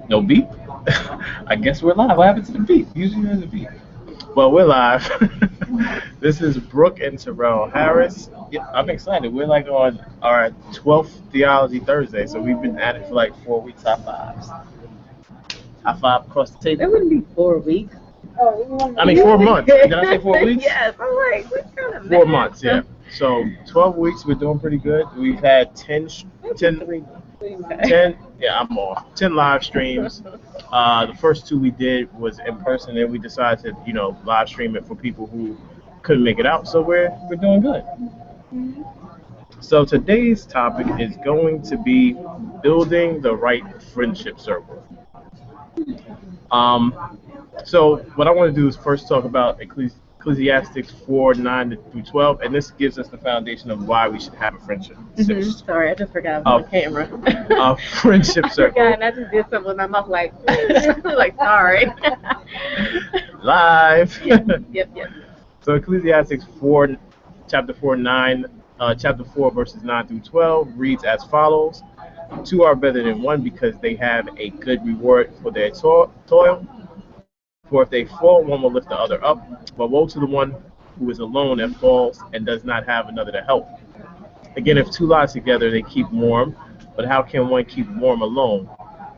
No beep. I guess we're live. What happened to the beep? Usually there's a beep. Well, we're live. This is Brooke and Terrell Harris. Yeah, I'm excited. We're like on our 12th Theology Thursday, so we've been at it for like 4 weeks. High fives. High five across the It table. wouldn't be 4 weeks. I mean, 4 months. Did I say 4 weeks? Yes, I'm like, what kind of 4 months, yeah. So 12 weeks, we're doing pretty good. We've had 10, 10, 10, yeah, I'm off. 10 live streams. The first two we did was in person, and we decided to, live stream it for people who couldn't make it out. So we're doing good. So today's topic is going to be building the right friendship circle. Um, so what I want to do is first talk about Ecclesiastics 4:9 through 12, and this gives us the foundation of why we should have a friendship. Sorry, I just forgot I was on camera. A friendship I circle. forgot, and I just did something with my mouth like, like, sorry. Live. Yep. So Ecclesiastes 4, chapter 4, verses 9 through 12 reads as follows: Two are better than one because they have a good reward for their toil. For if they fall, one will lift the other up. But woe to the one who is alone and falls and does not have another to help. Again, if two lie together, they keep warm. But how can one keep warm alone?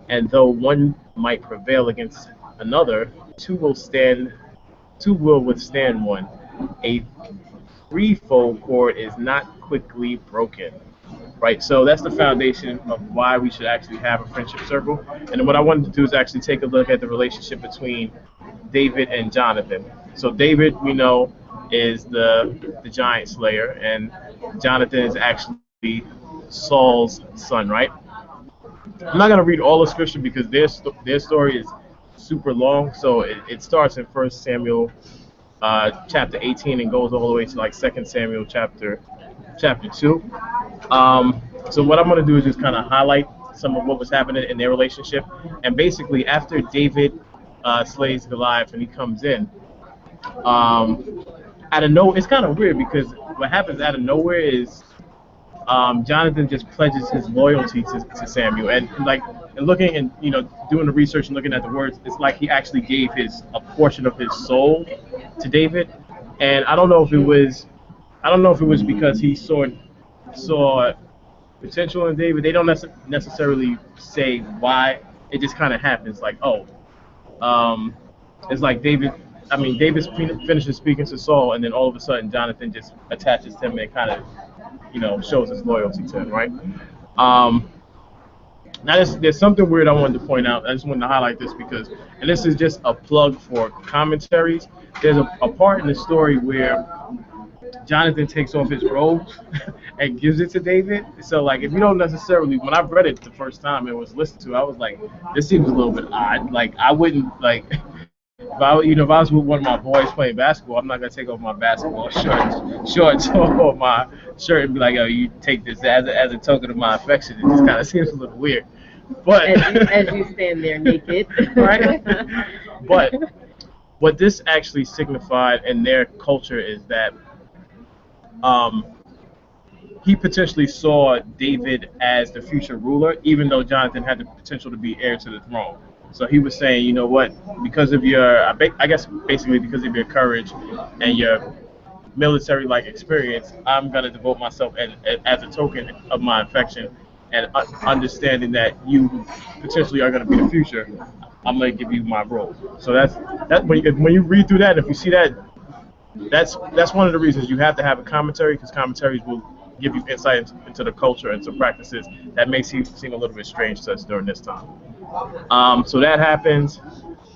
And though one might prevail against another, two will stand. Two will withstand one. A threefold cord is not quickly broken. Right, so that's the foundation of why we should actually have a friendship circle. And then what I wanted to do is actually take a look at the relationship between David and Jonathan. So David, we know, is the giant slayer, and Jonathan is actually Saul's son, right? I'm not gonna read all the scripture because their story is super long. So it starts in First Samuel chapter 18 and goes all the way to like Second Samuel chapter 2. So what I'm going to do is just kind of highlight some of what was happening in their relationship. And basically, after David slays Goliath and he comes in, out of nowhere, it's kind of weird because what happens out of nowhere is Jonathan just pledges his loyalty to Samuel, and looking and doing the research and looking at the words, it's like he actually gave a portion of his soul to David. And I don't know if it was because he saw potential in David. They don't necessarily say why. It just kind of happens. Like, it's like David finishes speaking to Saul, and then all of a sudden Jonathan just attaches to him and kind of, shows his loyalty to him, right? Now there's something weird I wanted to point out. I just wanted to highlight this because, and this is just a plug for commentaries. There's a part in the story where Jonathan takes off his robe and gives it to David. So, like, if you don't necessarily, when I read it the first time and was listened to, I was like, this seems a little bit odd. Like, I wouldn't, like, if I was with one of my boys playing basketball, I'm not gonna take off my basketball shorts or my shirt and be like, "Oh, you take this as a token of my affection." It just kind of seems a little weird. But as you stand there naked, right? But what this actually signified in their culture is that he potentially saw David as the future ruler, even though Jonathan had the potential to be heir to the throne. So he was saying, you know what, because of I guess basically because of your courage and your military-like experience, I'm going to devote myself as a token of my affection and understanding that you potentially are going to be the future. I'm going to give you my role. So that when you read through that, if you see that, that's one of the reasons you have to have a commentary, because commentaries will give you insight into the culture and some practices that may seem a little bit strange to us during this time. So that happens.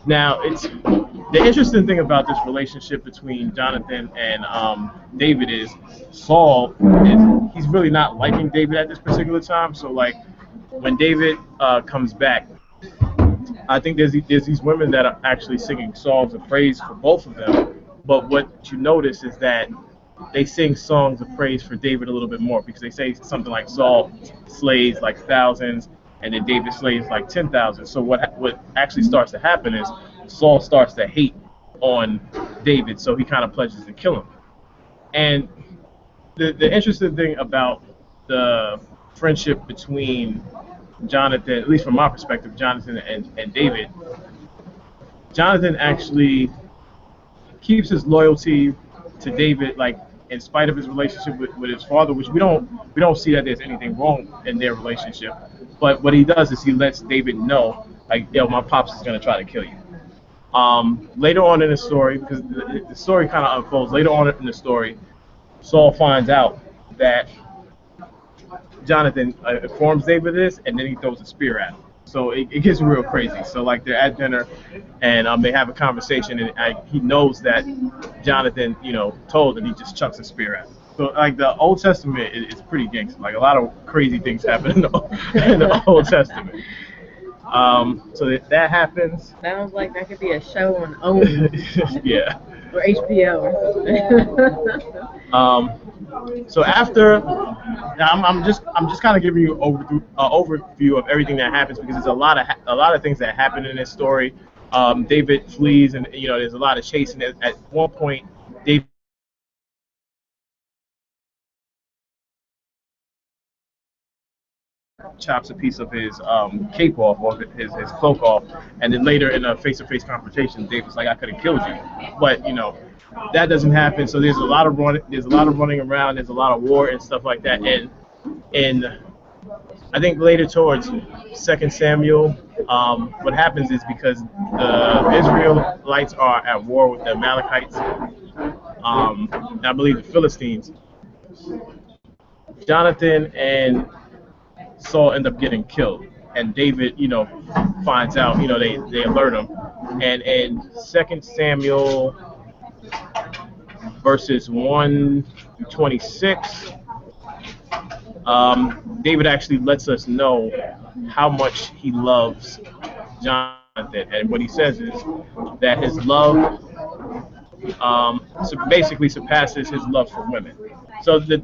Now, the interesting thing about this relationship between Jonathan and David is he's really not liking David at this particular time. So, like, when David comes back, I think there's these women that are actually singing songs of praise for both of them. But what you notice is that they sing songs of praise for David a little bit more, because they say something like Saul slays like thousands, and then David slays like 10,000. So what actually starts to happen is Saul starts to hate on David, so he kind of pledges to kill him. And the interesting thing about the friendship between Jonathan, at least from my perspective, Jonathan and David, Jonathan actually keeps his loyalty to David, like in spite of his relationship with his father, which we don't see that there's anything wrong in their relationship. But what he does is he lets David know, like, yo, my pops is gonna try to kill you. Later on in the story, because the story kind of unfolds, later on in the story, Saul finds out that Jonathan informs David of this, and then he throws a spear at him. So it gets real crazy. So like they're at dinner, and they have a conversation, and he knows that Jonathan, told, and he just chucks a spear at him. So like the Old Testament is pretty gangster. Like a lot of crazy things happen in the Old Testament. So that happens. Sounds like that could be a show on OWN. Yeah. Or HBO or something. So after, I'm just kind of giving you an overview of everything that happens, because there's a lot of things that happen in this story. David flees, and there's a lot of chasing. At one point, David chops a piece of his cape off, or his cloak off, and then later in a face-to-face confrontation, David's like, "I could have killed you," but that doesn't happen. So there's a lot of running around. There's a lot of war and stuff like that. And I think later towards 2 Samuel, what happens is because the Israelites are at war with the Amalekites, and I believe the Philistines, Jonathan and Saul end up getting killed, and David, finds out. They alert him, and in 2 Samuel verses 1-26, David actually lets us know how much he loves Jonathan, and what he says is that his love basically surpasses his love for women. So the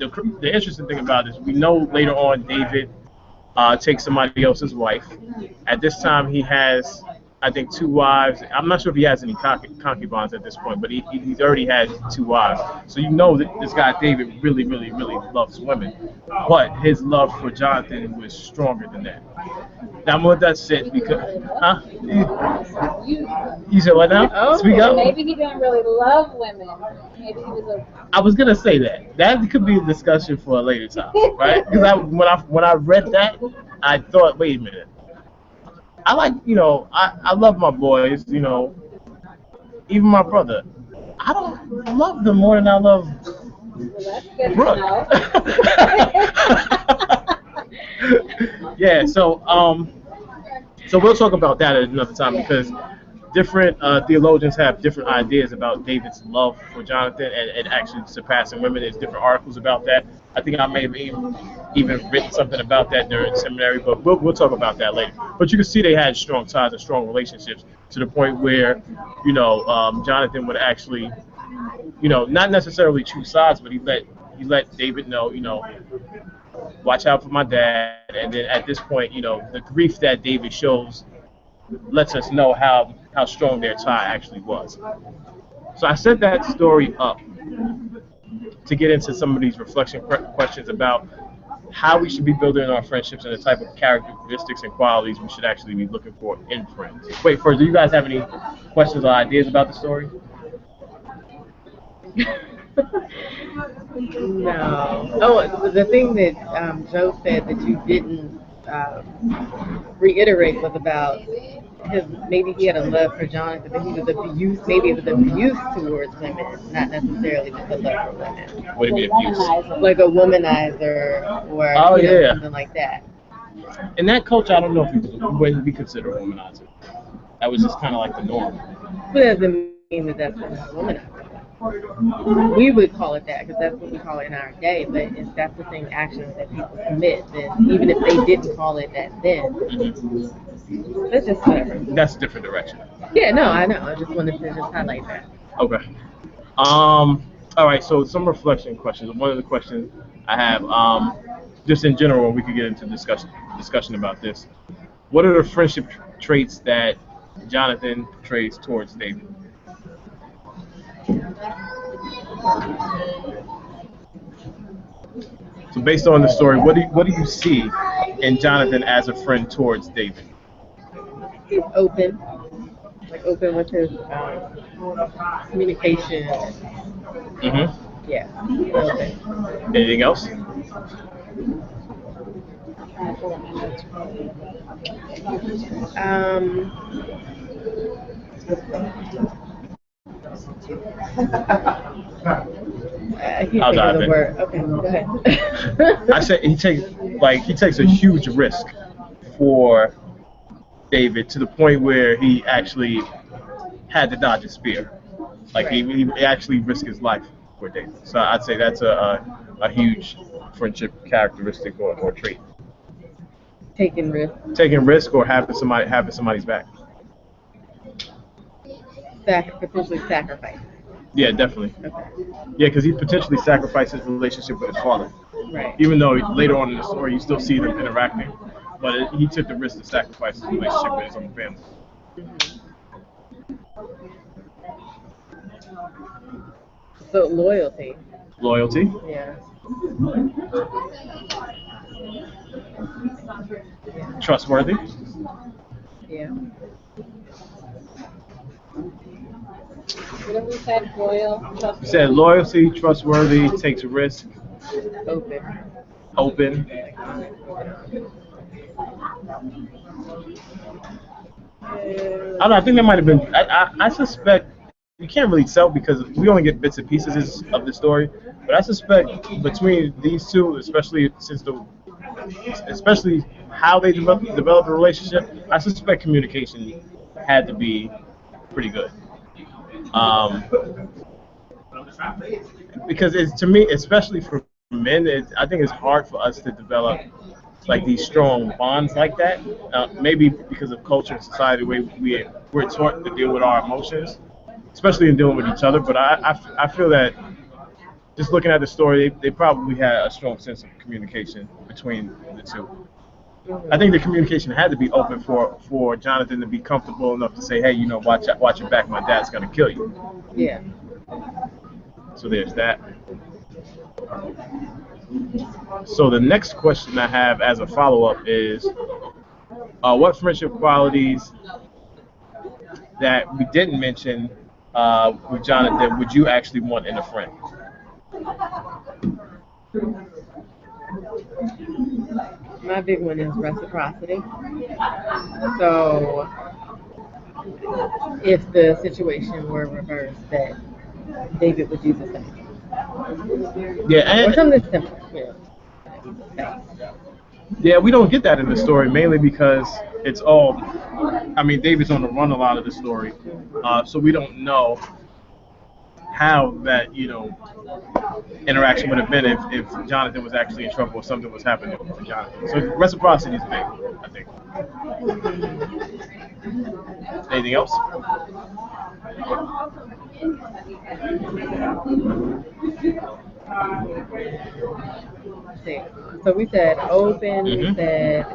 interesting thing about this, we know later on David takes somebody else's wife. At this time, he has, I think, 2 wives. I'm not sure if he has any concubines at this point, but he's already had 2 wives. So that this guy David really, really, really loves women. But his love for Jonathan was stronger than that. Now I'm gonna let that sit because, huh? You said what now? Oh, Speak up. Maybe he didn't really love women. Maybe he was I was gonna say that could be a discussion for a later time, right? Because when I read that, I thought, wait a minute. I like, I love my boys, even my brother. I don't love them more than I love Brooke. Yeah, so we'll talk about that at another time, because different theologians have different ideas about David's love for Jonathan and actually surpassing women. There's different articles about that. I think I may have even written something about that during seminary, but we'll talk about that later. But you can see they had strong ties and strong relationships to the point where, Jonathan would actually, not necessarily choose sides, but he let David know, watch out for my dad. And then at this point, the grief that David shows lets us know how strong their tie actually was. So I set that story up to get into some of these reflection questions about how we should be building our friendships and the type of characteristics and qualities we should actually be looking for in friends. Wait, first, do you guys have any questions or ideas about the story? No. Oh, the thing that Joe said that you didn't reiterate was about maybe he had a love for Jonathan, but he was abused. Maybe it was abuse towards women, not necessarily just a love for women. What do you mean abuse? Like a womanizer or something like that. In that culture, I don't know if it wouldn't be considered a womanizer. That was just kind of like the norm. But it doesn't mean that that's what a womanizer. We would call it that because that's what we call it in our day, but if that's the same actions that people commit, then even if they didn't call it that then, that's just whatever. That's a different direction. Yeah, no, I know. I just wanted to just highlight that. Okay. All right, so some reflection questions. One of the questions I have, just in general, we could get into discussion about this. What are the friendship traits that Jonathan portrays towards David? So based on the story, what do you see and Jonathan as a friend towards David? He's open, like open with his communication. Mm-hmm. Yeah, he's open. Anything else? Um, I can't I'll think of dive the in. word. Okay, go ahead. I said he takes a huge risk for David to the point where he actually had to dodge a spear. Like he actually risked his life for David. So I'd say that's a huge friendship characteristic or trait. Taking risks, Taking risk or having somebody's back. potentially sacrifice. Yeah, definitely. Okay, Yeah, because he potentially sacrificed his relationship with his father. right. Even though later on in the story you still see them interacting, but he took the risk to sacrifice his relationship with his own family. So loyalty. Loyalty, Yeah. trustworthy. Yeah. What have we said? Loyal, You trustworthy. said loyalty, trustworthy, takes a risk, Open. open. I don't know, I think that might have been. I suspect you can't really tell because we only get bits and pieces of the story. But I suspect between these two, especially especially how they develop a relationship, I suspect communication had to be pretty good. Um, because it's to me, especially for men, I think it's hard for us to develop like these strong bonds like that. Maybe because of culture and society, the way we're taught to deal with our emotions, especially in dealing with each other. But I feel that just looking at the story, they probably had a strong sense of communication between the two. I think the communication had to be open for Jonathan to be comfortable enough to say, hey, watch your back, my dad's gonna kill you. Yeah. So there's that. So the next question I have as a follow-up is, what friendship qualities that we didn't mention with Jonathan would you actually want in a friend? My big one is reciprocity. So if the situation were reversed, that David would do the same. Yeah, Or and something similar. yeah, we don't get that in the story mainly because it's all. I mean, David's on the run a lot of the story, so we don't know how that interaction would have been if Jonathan was actually in trouble or something was happening to Jonathan. So reciprocity is big, I think. Anything else? Let's see. So we said open, we Mhm. said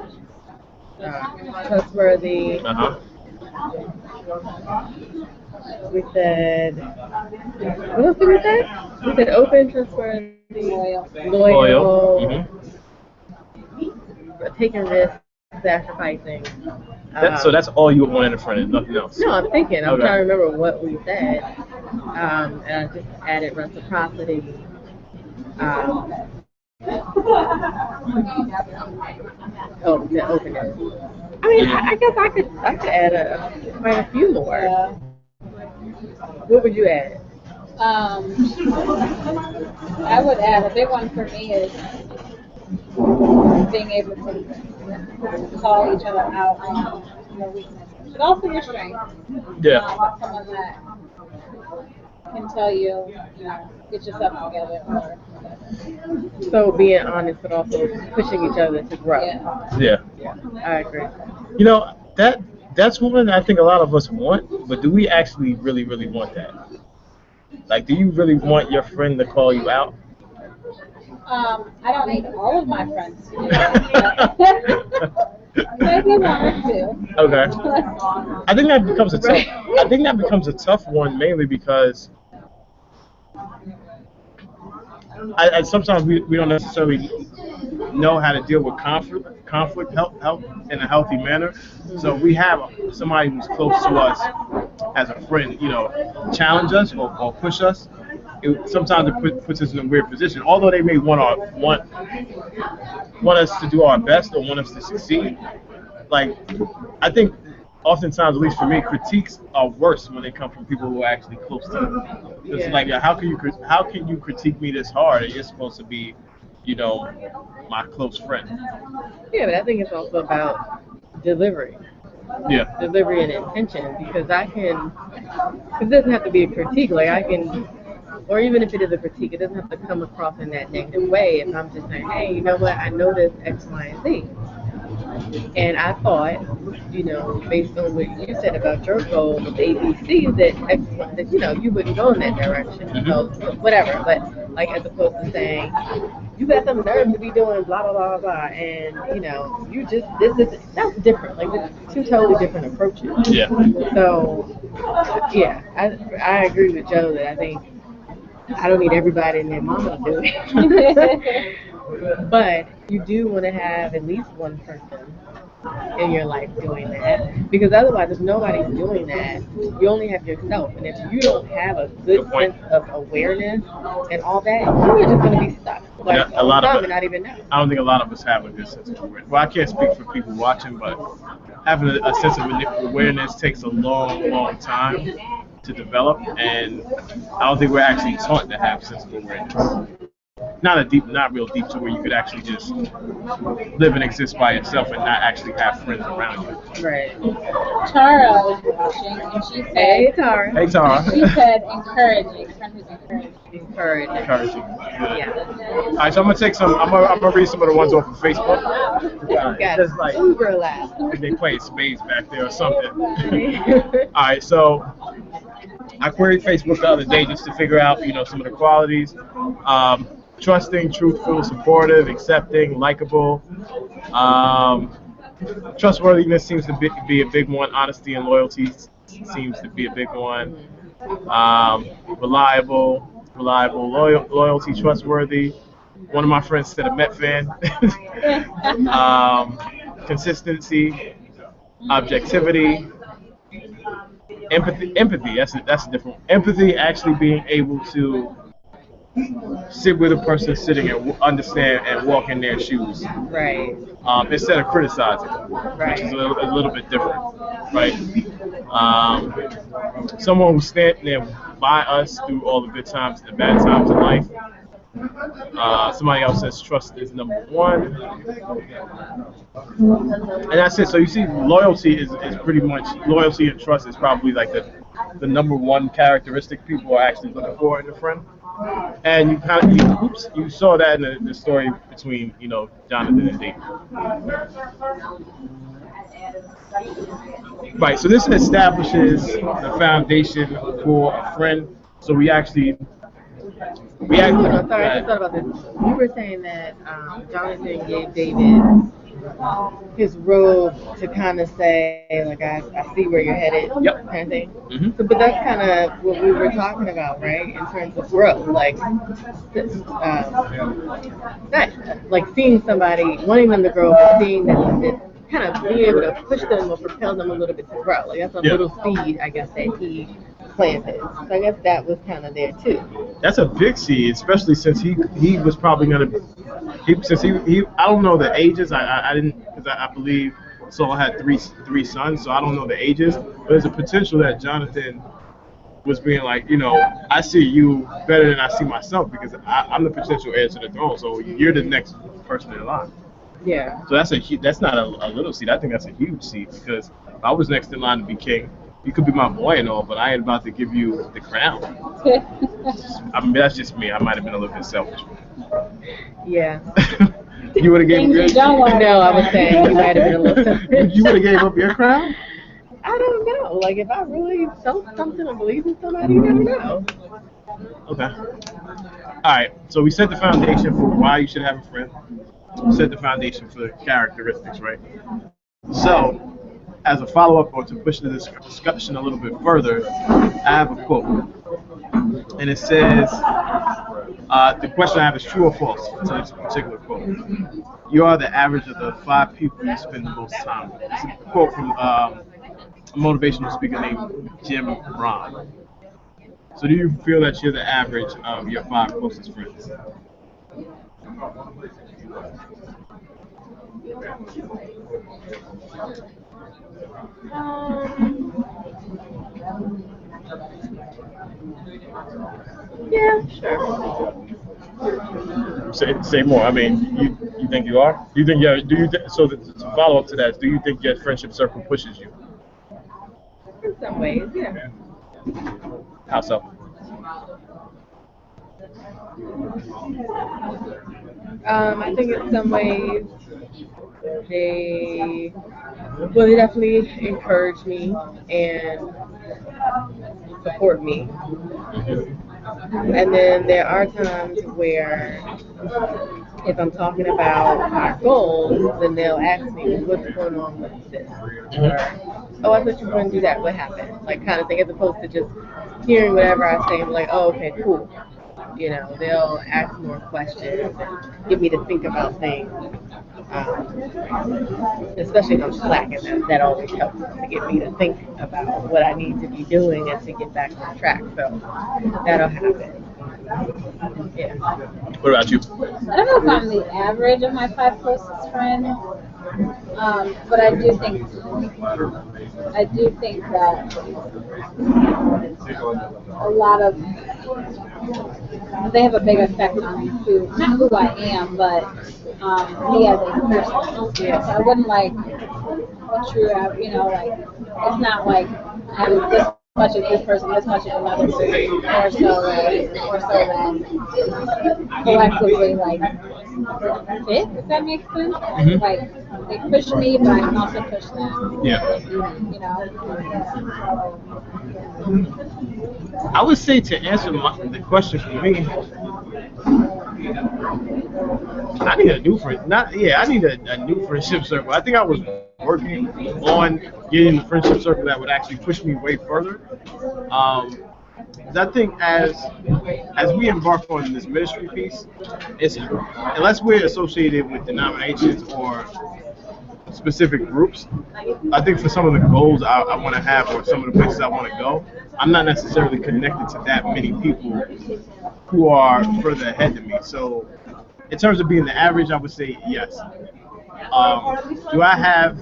trustworthy, Uh-huh. we said, what else did we say? We said open, trustworthy, Loyal. loyal, Mhm. taking risks, sacrificing. So that's all you would want in a friend, and nothing else. No, I'm thinking. I'm Okay. trying to remember what we said. And I just added reciprocity. Yeah, openness. I mean, I guess I could add quite a few more. Yeah. What would you add? I would add a big one for me is being able to call each other out on your weaknesses, but also your strengths. Yeah. Someone that can tell you, get yourself together or whatever. So being honest, but also pushing each other to grow. Yeah. Yeah. Yeah, I agree. That's one I think a lot of us want, but do we actually really, really want that? Like, do you really want your friend to call you out? I don't need all of my friends to do that. Maybe one or two. Okay. I think that becomes a tough. I think that becomes a tough one mainly because I sometimes we don't necessarily know how to deal with conflict help in a healthy manner. So we have somebody who's close to us as a friend, challenge us or push us. Sometimes it puts us in a weird position. Although they may want us to do our best or want us to succeed. Like, I think oftentimes, at least for me, critiques are worse when they come from people who are actually close to you. It's like, how can you critique me this hard? And you're supposed to be, my close friend. Yeah, but I think it's also about delivery. Yeah. Delivery and intention, because it doesn't have to be a critique. Like or even if it is a critique, it doesn't have to come across in that negative way. If I'm just saying, hey, you know what, I noticed X, Y, and Z. And I thought, based on what you said about your goal with ABC, that you wouldn't go in that direction. Mm-hmm. So whatever. But like, as opposed to saying, you got some nerve to be doing blah blah blah blah, and that's different. Like, it's two totally different approaches. Yeah. So yeah, I agree with Joe that I think I don't need everybody and their mama to do it. But you do want to have at least one person in your life doing that, because otherwise, if nobody's doing that, you only have yourself, and if you don't have a good sense of awareness and all that, you're just going to be stuck. Like, a lot of it, not even know. I don't think a lot of us have a good sense of awareness. Well, I can't speak for people watching, but having a sense of awareness takes a long time to develop, and I don't think we're actually taught to have a sense of awareness. Not real deep to where you could actually just live and exist by yourself and not actually have friends around you. Right. Tara was watching, and she said, Hey, Tara. Hey, Tara. She said encouraging. Friend who's encouraging. Encouraging. Yeah. All right, so I'm gonna read some of the ones off of Facebook. Got Just like uber loud. they playing spades back there or something. All right, so I queried Facebook the other day just to figure out, some of the qualities. Trusting, truthful, supportive, accepting, likable. Trustworthiness seems to be a big one. Honesty and loyalty seems to be a big one. Reliable, loyalty, trustworthy. One of my friends said a Met fan. Consistency, objectivity, empathy. That's a different one. Empathy, actually being able to sit with a person sitting and understand and walk in their shoes, Right. Instead of criticizing, Right. which is a little bit different, right? Someone who's standing there by us through all the good times and the bad times in life. Somebody else says trust is number one, and that's it. So you see, loyalty is pretty much, loyalty and trust is probably like the number one characteristic people are actually looking for in a friend. And you saw that in the story between Jonathan and David. Right. So this establishes the foundation for a friend. So we actually. Hold on, sorry, I just thought about this. You were saying that Jonathan gave David his robe to kind of say, like, I see where you're headed, Yep. kind of thing. Mm-hmm. So, but that's kind of what we were talking about, right? In terms of growth, like, like seeing somebody, wanting them to grow, but seeing that kind of being able to push them or propel them a little bit to grow. Like, that's a little seed, I guess, that he planted. So I guess that was kind of there too. That's a big seed, especially since he was probably gonna. Since he I don't know the ages. I didn't, because I believe Saul had three sons, so I don't know the ages. But there's a potential that Jonathan was being like, I see you better than I see myself, because I'm the potential heir to the throne. So you're the next person in line. Yeah. So that's not a little seed. I think that's a huge seed, because if I was next in line to be king, you could be my boy and all, but I ain't about to give you the crown. I mean, that's just me. I might have been a little bit selfish. Yeah. You would have gave Things you don't want. No, I was saying you might have been a little selfish. You would have gave up your crown? I don't know. Like, if I really felt something or believe in somebody, you never know. Okay. All right. So we set the foundation for why you should have a friend. We set the foundation for the characteristics, right? So, as a follow-up, or to push the discussion a little bit further, I have a quote. And it says, The question I have is true or false to this particular quote. You are the average of the 5 people you spend the most time with. It's a quote from a motivational speaker named Jim Rohn. So do you feel that you're the average of your 5 closest friends? Yeah, sure. Say more. I mean, you think you are? Do you think yeah? Do you so to follow up to that? Do you think your friendship circle pushes you? In some ways, yeah. How so? I think in some ways they definitely encourage me and support me. And then there are times where if I'm talking about our goals, then they'll ask me, what's going on with this? Or, oh, I thought you were going to do that. What happened? Like, kind of thing, as opposed to just hearing whatever I say and be like, oh, okay, cool. You know, they'll ask more questions and get me to think about things. Especially if I'm slacking, that always helps to get me to think about what I need to be doing and to get back on track. So that'll happen. Yeah. What about you? I don't know if I'm the average of my 5 closest friends, but I do think that a lot of they have a big effect on not who I am, but me as a person. Yeah, so I wouldn't like a true, like it's not like having this much of this person, this much of another person, or so that collectively like fit, if that makes sense. Mm-hmm. Like they push me, but I can also push them. Yeah. You know. I would say to answer the question for me, I need a new friend. I need a new friendship circle. I think I was working on getting the friendship circle that would actually push me way further. I think as we embark on this ministry piece, it's unless we're associated with denominations or specific groups, I think for some of the goals I want to have or some of the places I want to go, I'm not necessarily connected to that many people who are further ahead than me. So in terms of being the average, I would say yes. Do I have,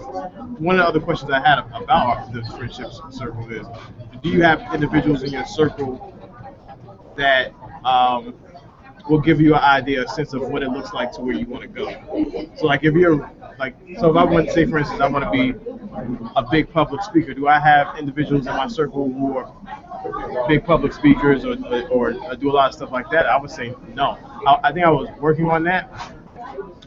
one of the other questions I had about this friendship circle is, do you have individuals in your circle that will give you an idea, a sense of what it looks like to where you want to go? So like if you're, so if I want to say, for instance, I want to be a big public speaker, do I have individuals in my circle who are big public speakers or do a lot of stuff like that? I would say no. I think I was working on that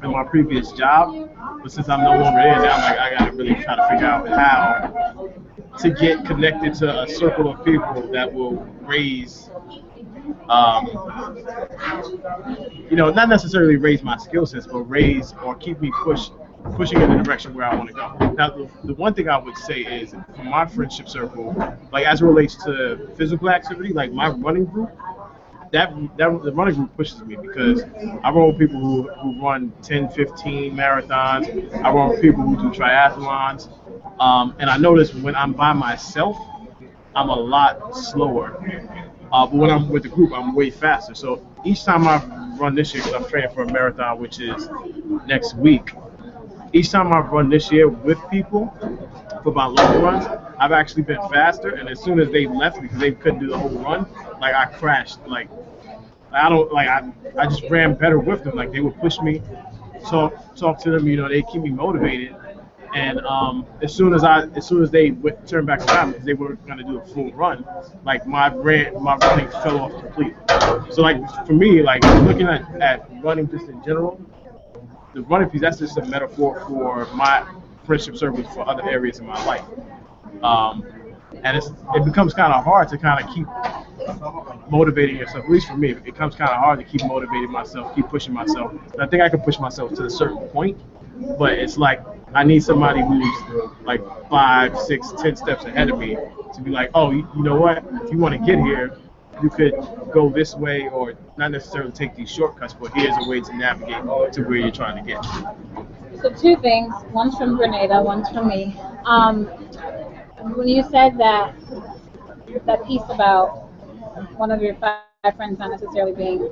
in my previous job, but since I'm no longer there now, I got to really try to figure out how to get connected to a circle of people that will raise, not necessarily raise my skill sets, but raise or keep me pushing in the direction where I want to go. Now, the one thing I would say is, for my friendship circle, like as it relates to physical activity, like my running group, the running group pushes me because I run with people who run 10, 15 marathons. I run with people who do triathlons. And I notice when I'm by myself, I'm a lot slower. But when I'm with the group, I'm way faster. So each time I run this year, because I'm training for a marathon, which is next week, each time I've run this year with people for my long runs, I've actually been faster. And as soon as they left because they couldn't do the whole run, like I crashed. I just ran better with them. Like they would push me, talk to them. They keep me motivated. And as soon as they turned back around because they were gonna do a full run, like my running fell off completely. So like for me, like looking at running just in general, the running piece, that's just a metaphor for my friendship circles for other areas in my life. And it becomes kind of hard to kind of keep motivating yourself. At least for me, it becomes kind of hard to keep motivating myself, keep pushing myself. And I think I can push myself to a certain point, but it's like I need somebody who's like 5, 6, 10 steps ahead of me to be like, oh, you know what? If you want to get here, you could go this way or not necessarily take these shortcuts, but here's a way to navigate to where you're trying to get. So two things. One's from Grenada, one's from me. When you said that piece about one of your five friends not necessarily being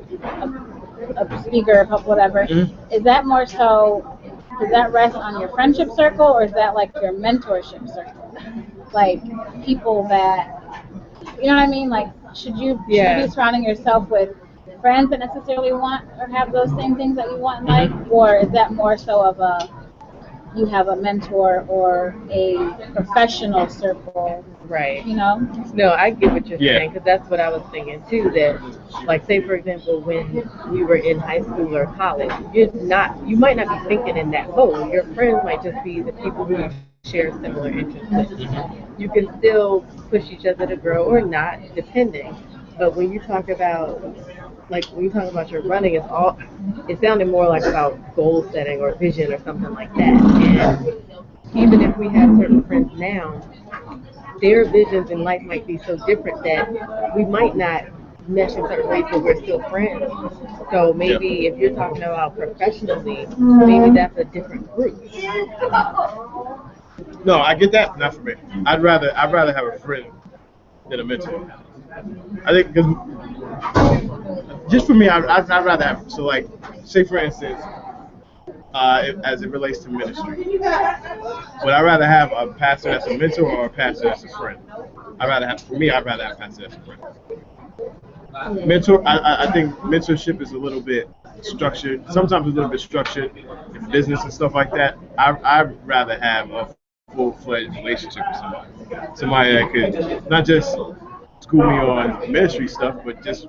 a speaker or whatever, is that more so? Does that rest on your friendship circle, or is that like your mentorship circle? Like people that, you know what I mean? Like, should you be surrounding yourself with friends that necessarily want or have those same things that you want in life, or is that more so of you have a mentor or a professional circle? Right. You know? No, I get what you're saying, because that's what I was thinking too. That, like, say for example, when we were in high school or college, you might not be thinking in that mode. Your friends might just be the people who you share similar interests with. You can still push each other to grow or not, depending. But when you talk about, like, when you talk about your running, it sounded more like about goal setting or vision or something like that. And even if we have certain friends now, their visions in life might be so different that we might not mesh in certain ways, but we're still friends. So maybe if you're talking about professionally, maybe that's a different group. No, I get that. Not for me. I'd rather have a friend than a mentor. I think because just for me, I'd rather have. So, like, say for instance, as it relates to ministry, would I rather have a pastor that's a mentor or a pastor that's a friend? I'd rather have a pastor that's a friend. Mentor, I think mentorship is a little bit structured. Sometimes a little bit structured in business and stuff like that. I'd rather have a full-fledged relationship with somebody that could not just school me on ministry stuff, but just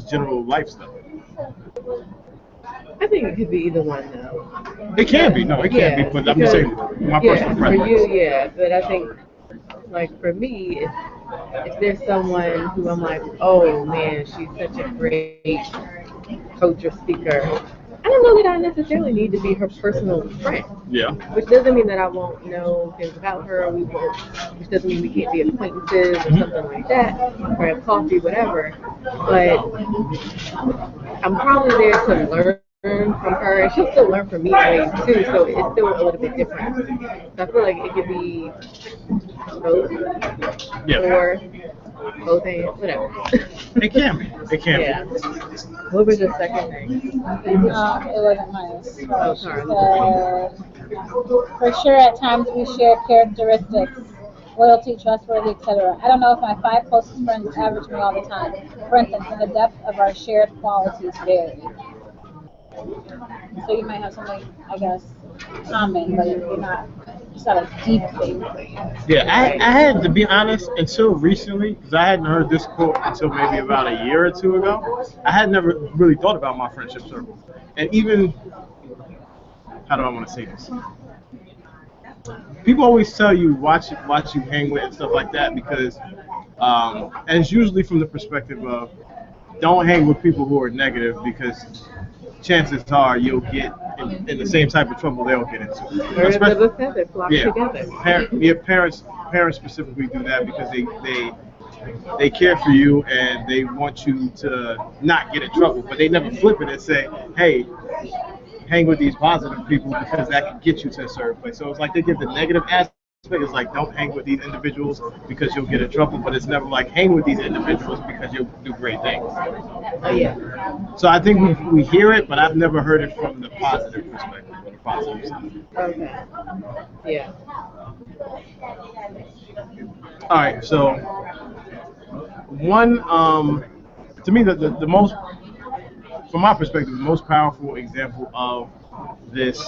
general life stuff. I think it could be either one, though. It can be. No, it can be. But I'm just saying my personal preference. For you, but I think, like, for me, if there's someone who I'm like, oh man, she's such a great coach or speaker, I don't know that I necessarily need to be her personal friend. Yeah. Which doesn't mean that I won't know things about her, which doesn't mean we can't be acquaintances or something like that, or have coffee, whatever. But I'm probably there to learn from her, and she'll still learn from me in ways too, so it's still a little bit different. So I feel like it could be both, or both and whatever. It can be. It can be. What was the second thing? It wasn't mine. Oh, sorry. For sure, at times we share characteristics, loyalty, trustworthy, etc. I don't know if my five closest friends average me all the time. For instance, the depth of our shared qualities vary. So you might have something, I guess, common, but you're not, it's not a deep thing. Yeah, I had to be honest until recently, because I hadn't heard this quote until maybe about a year or two ago. I had never really thought about my friendship circle, and even how do I want to say this? People always tell you watch you hang with and stuff like that because, and it's usually from the perspective of don't hang with people who are negative because chances are you'll get in the same type of trouble they'll get into. Birds of a feather flock together. Parents specifically do that because they care for you and they want you to not get in trouble, but they never flip it and say, hey, hang with these positive people because that can get you to a certain place. So it's like they give the negative aspect. It's like don't hang with these individuals because you'll get in trouble, but it's never like hang with these individuals because you'll do great things. Oh yeah. So I think we hear it, but I've never heard it from the positive perspective or the positive side. Okay. Yeah. All right. So one, to me, the most, from my perspective, the most powerful example of this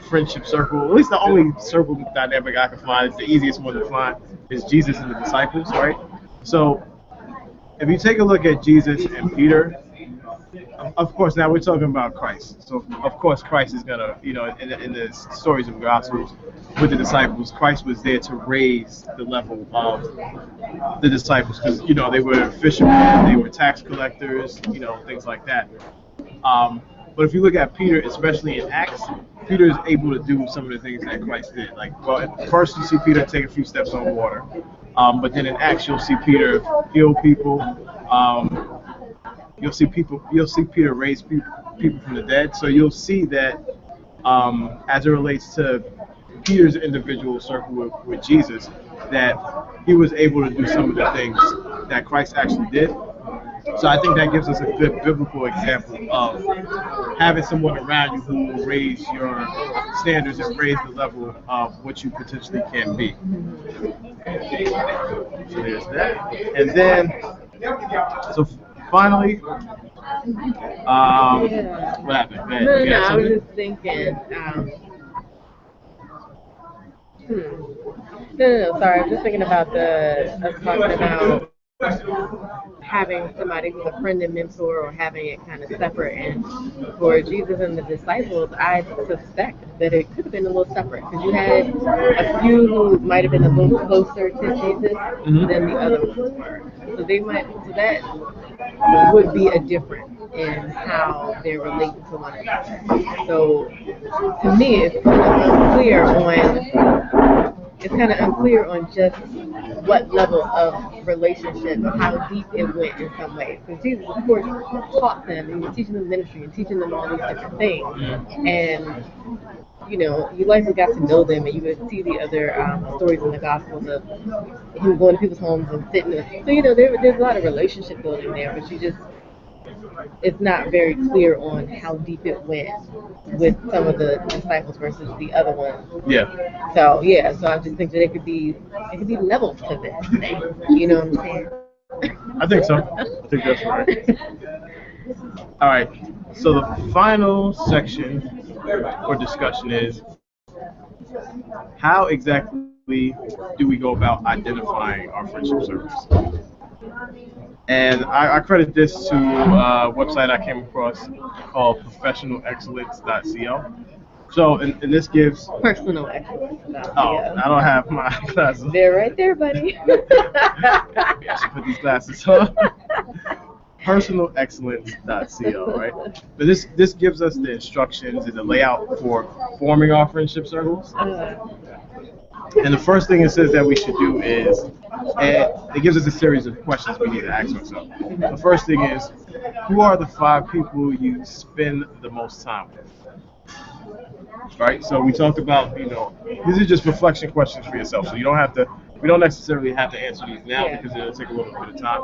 friendship circle, at least the only circle dynamic I can find, is the easiest one to find, is Jesus and the disciples, right? So if you take a look at Jesus and Peter, of course, now we're talking about Christ. So of course Christ is gonna, in the stories of the Gospels with the disciples, Christ was there to raise the level of the disciples because, they were fishermen, they were tax collectors, things like that. But if you look at Peter, especially in Acts, Peter is able to do some of the things that Christ did. Like, well, at first you see Peter take a few steps on water. But then in Acts, you'll see Peter heal people. you'll see Peter raise people from the dead. So you'll see that as it relates to Peter's individual circle with Jesus, that he was able to do some of the things that Christ actually did. So I think that gives us a good biblical example of having someone around you who will raise your standards and raise the level of what you potentially can be. So there's that. And then, so finally, what happened? Man, No, you got I was something? just thinking. No, sorry. I was just thinking about us talking about having somebody who's a friend and mentor, or having it kind of separate. And for Jesus and the disciples, I suspect that it could have been a little separate, because you had a few who might have been a little closer to Jesus than the other ones were. So that would be a difference in how they're relating to one another. So to me, it's kind of unclear on just what level of relationship, how deep it went in some ways. Because Jesus, of course, taught them, and he was teaching them ministry and teaching them all these different things. And you likely got to know them, and you would see the other stories in the Gospels of him going to people's homes and sitting there. So, there's a lot of relationship building there, but it's not very clear on how deep it went with some of the disciples versus the other ones. Yeah. So I just think that it could be levels to this thing. You know what I'm saying? I think so. I think that's right. All right. So the final section or discussion is, how exactly do we go about identifying our friendship circles? And I credit this to a website I came across called professionalexcellence.co. So, and this gives... Personal excellence. Oh, I don't have my glasses. They're right there, buddy. I should put these glasses on. Personalexcellence.co, right? But this gives us the instructions and the layout for forming our friendship circles. And the first thing it says that we should do is, it gives us a series of questions we need to ask ourselves. The first thing is, who are the 5 people you spend the most time with? Right? So we talked about, these are just reflection questions for yourself. So we don't necessarily have to answer these now because it'll take a little bit of time.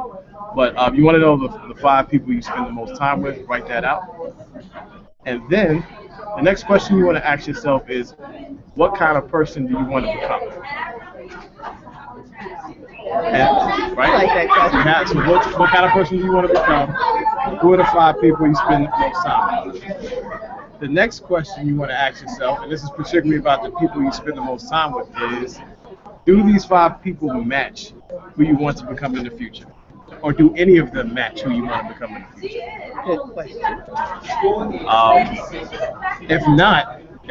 But you want to know the 5 people you spend the most time with, write that out. And then the next question you want to ask yourself is, what kind of person do you want to become? And, right? I like that question. So what kind of person do you want to become? Who are the 5 people you spend the most time with? The next question you want to ask yourself, and this is particularly about the people you spend the most time with, is, do these 5 people match who you want to become in the future? Or do any of them match who you want to become in the future? Good question. If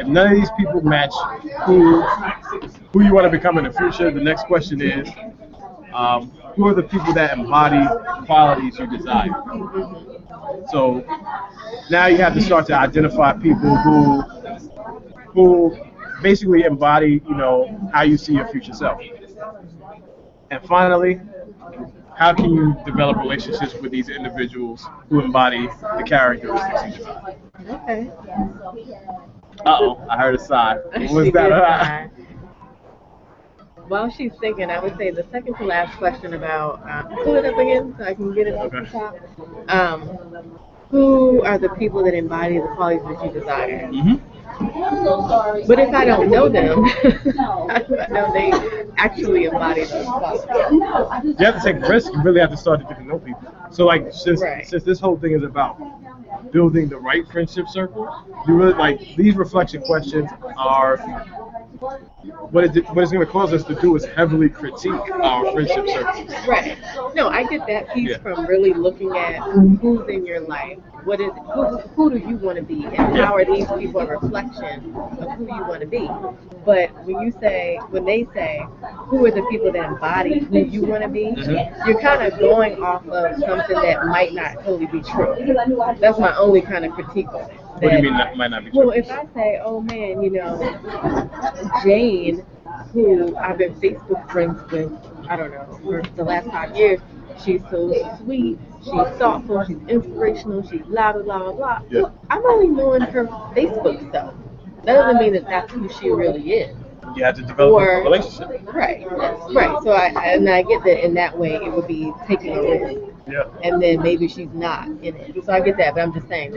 none of these people match who you want to become in the future, the next question is, who are the people that embody qualities you desire? So now you have to start to identify people who basically embody, how you see your future self. And finally, how can you develop relationships with these individuals who embody the characteristics you desire? Okay. Uh-oh, I heard a sigh. What was She that? did sigh. While she's thinking, I would say the second to last question about, pull it up again so I can get it off the top. Who are the people that embody the qualities that you desire? But if I don't know them, how do I know they actually embody those qualities? You have to take risks. You really have to start to get to know people. So, since this whole thing is about building the right friendship circle, you really these reflection questions are what it's going to cause us to do is heavily critique our friendship circles. Right. No, I get that piece from really looking at who's in your life. Who do you want to be, and how are these people a reflection of who you want to be? But when they say, who are the people that embody who you want to be, you're kind of going off of something that might not totally be true. That's my only kind of critique of it. What do you mean that might not be true? Well, if I say, oh man, Jane, who I've been Facebook friends with, I don't know, for the last 5 years, she's so sweet, she's thoughtful, she's inspirational, she's blah blah blah blah blah. Yeah. Well, I'm only knowing her Facebook stuff. That doesn't mean that that's who she really is. You have to develop Or- a relationship. Right, right. So I get that in that way it would be taking a risk, Yeah. and then maybe she's not in it. So I get that, but I'm just saying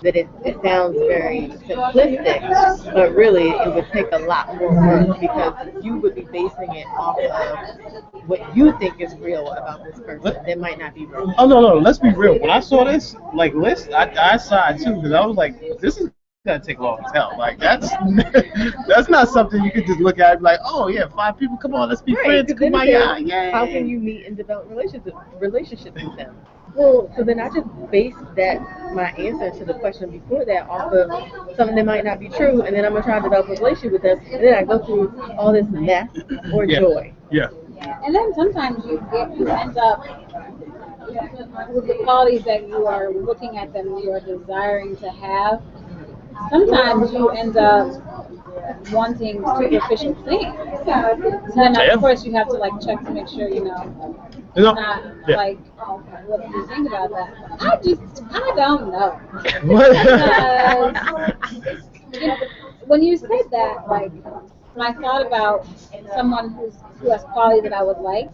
that it sounds very simplistic, but really it would take a lot more work because you would be basing it off of what you think is real about this person that might not be real. Oh no, let's be real. When I saw this list, I sighed too because I was like, this is gonna take long as hell. Like that's that's not something you could just look at and be like, oh yeah, 5 people, come on, let's be friends, 'cause then kumbaya, again, yay. how can you meet and develop relationships with them? Well, so then I just based my answer to the question before that off of something that might not be true, and then I'm gonna try to develop a relationship with them, and then I go through all this mess or Yeah. joy. Yeah. And then sometimes you end up with the qualities that you are looking at them, you are desiring to have. Sometimes you end up wanting superficial things. And Yeah. of course you have to like check to make sure, you know, You know, not yeah. like what do you think about that? I don't know. Because you know, when you said that, like when I thought about someone who has qualities that I would like,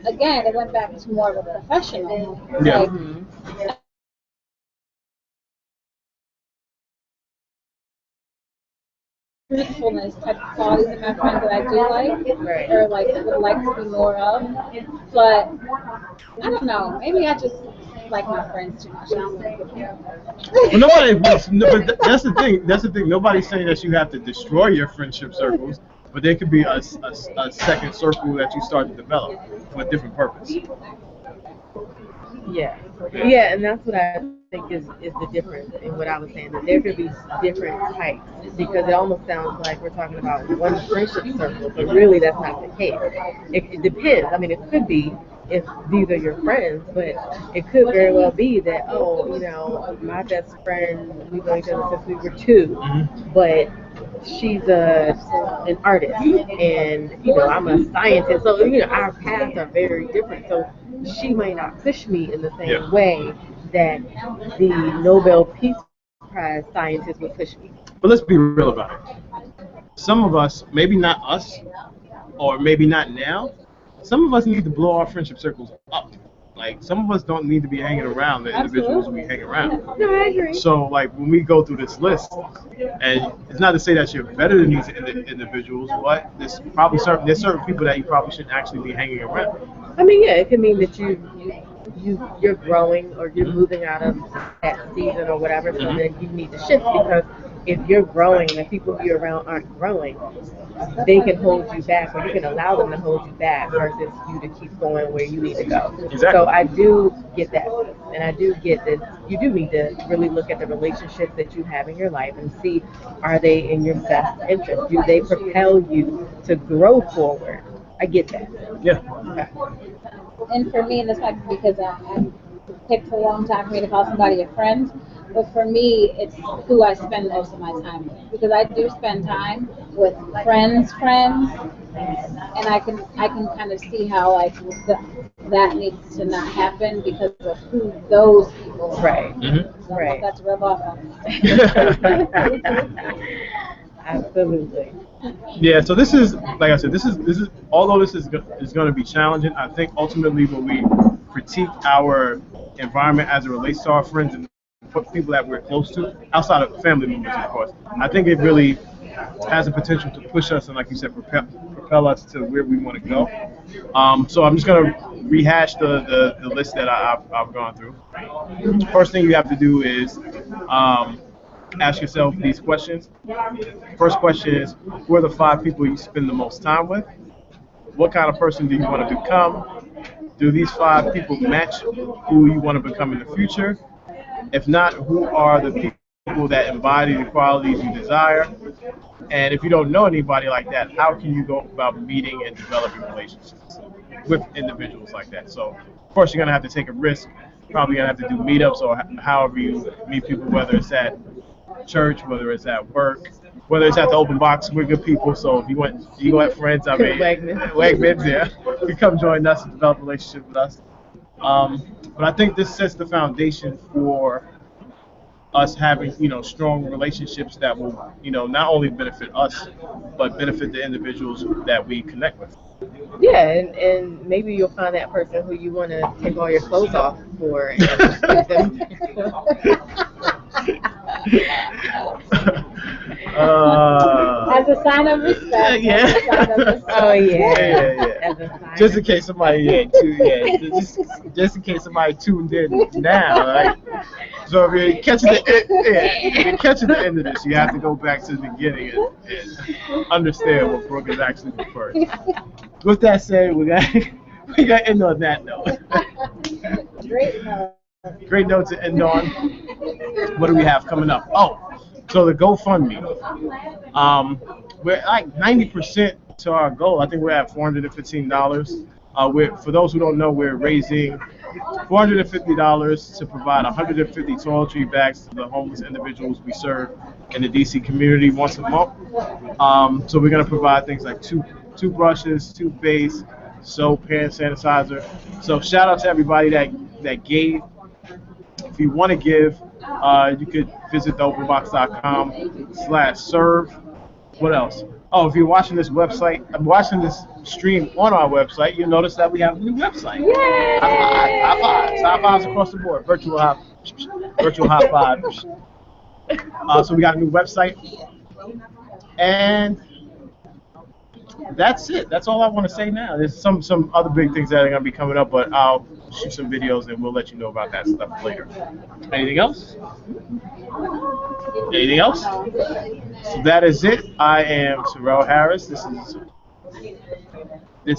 again, it went back to more of a professional. Yeah. Like, truthfulness type of qualities in my friends that I do like, Right. or like would like to be more of. But I don't know. Maybe I just like my friends too much. I don't think Well, nobody. But that's the thing. That's the thing. Nobody's saying that you have to destroy your friendship circles, but there could be a second circle that you start to develop for a different purpose. Yeah, yeah, and that's what I think is the difference in what I was saying, that there could be different types, because it almost sounds like we're talking about one friendship circle, but really that's not the case. It depends. I mean, it could be if these are your friends, but it could very well be that, oh, you know, my best friend, we've known each other since we were 2, but she's an artist, and you know I'm a scientist, so you know our paths are very different. So she might not push me in the same Yeah. way that the Nobel Peace Prize scientist would push me. But let's be real about it. Some of us, maybe not us, or maybe not now, some of us need to blow our friendship circles up. Like, some of us don't need to be hanging around the individuals we hang around. No, I agree. So, like, when we go through this list, and it's not to say that you're better than these individuals, but there's certain people that you probably shouldn't actually be hanging around. I mean, yeah, it could mean that you're growing, or you're moving out of that season or whatever, so then you need to shift, because if you're growing and the people you're around aren't growing, they can hold you back, or you can allow them to hold you back versus you to keep going where you need to go. Exactly. So I do get that, and I do get that you do need to really look at the relationships that you have in your life and see, are they in your best interest? Do they propel you to grow forward? I get that. Yeah. Okay. And for me, and this might be because I picked a long time for me to call somebody a friend, but for me, it's who I spend most of my time with. Because I do spend time with friends, and I can kind of see how like that needs to not happen because of who those people are. Right. So I want Right. that to rub off on me. Absolutely. Yeah, so this is, like I said, this is although this is going to be challenging, I think ultimately when we critique our environment as it relates to our friends and people that we're close to, outside of family members, of course, I think it really has the potential to push us and, like you said, propel us to where we want to go. So I'm just going to rehash the list that I've gone through. First thing you have to do is ask yourself these questions. First question is, who are the 5 people you spend the most time with? What kind of person do you want to become? Do these 5 people match who you want to become in the future? If not, who are the people that embody the qualities you desire? And if you don't know anybody like that, how can you go about meeting and developing relationships with individuals like that? So, of course, you're going to have to take a risk. Probably going to have to do meetups or however you meet people, whether it's at church, whether it's at work, whether it's at the open box. We're good people. So if you go at friends, I mean, Wegmans. Wegmans, yeah. You come join us and develop a relationship with us. But I think this sets the foundation for us having, strong relationships that will, not only benefit us, but benefit the individuals that we connect with. Yeah, and maybe you'll find that person who you want to take all your clothes off for and give them. As a sign of respect. Yeah. As a sign of respect. Oh yeah. Yeah. As a sign Just in of- case somebody, just in case somebody tuned in now, right? So if you're catching if you're catching the end of this, you have to go back to the beginning and understand what Brooke is actually referring to. With that said, we got to end on that note. Great note. Great note to end on. What do we have coming up? Oh, so the GoFundMe. We're like 90% to our goal. I think we're at $415. For those who don't know, we're raising $450 to provide 150 toiletry bags to the homeless individuals we serve in the DC community once a month. So we're going to provide things like toothbrushes, toothpaste, soap, hand sanitizer. So shout out to everybody that gave. If you want to give, you could visit theopenbox.com/serve. What else? Oh, if you're watching this stream on our website, you'll notice that we have a new website. Yay! High fives. High fives across the board. Virtual high five. So we got a new website. And that's it. That's all I want to say now. There's some other big things that are going to be coming up, but I'll shoot some videos and we'll let you know about that stuff later. Anything else? Anything else? So that is it. I am Terrell Harris. This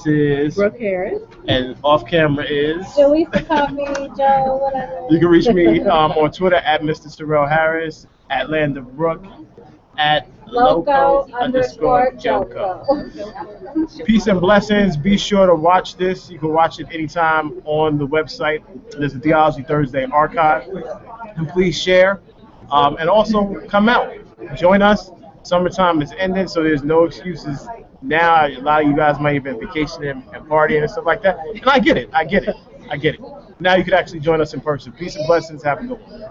is Brooke Harris. and off camera is. Joey Fakami, Joe, whatever. You can reach me on Twitter at Mr. Terrell Harris, at Land of Brook, at Loco_Joko. Peace and blessings. Be sure to watch this. You can watch it anytime on the website. There's a Theology Thursday archive. And please share. And also come out. Join us. Summertime is ending, so there's no excuses. Now, a lot of you guys might have been vacationing and partying and stuff like that. And I get it. Now you can actually join us in person. Peace and blessings. Have a good one.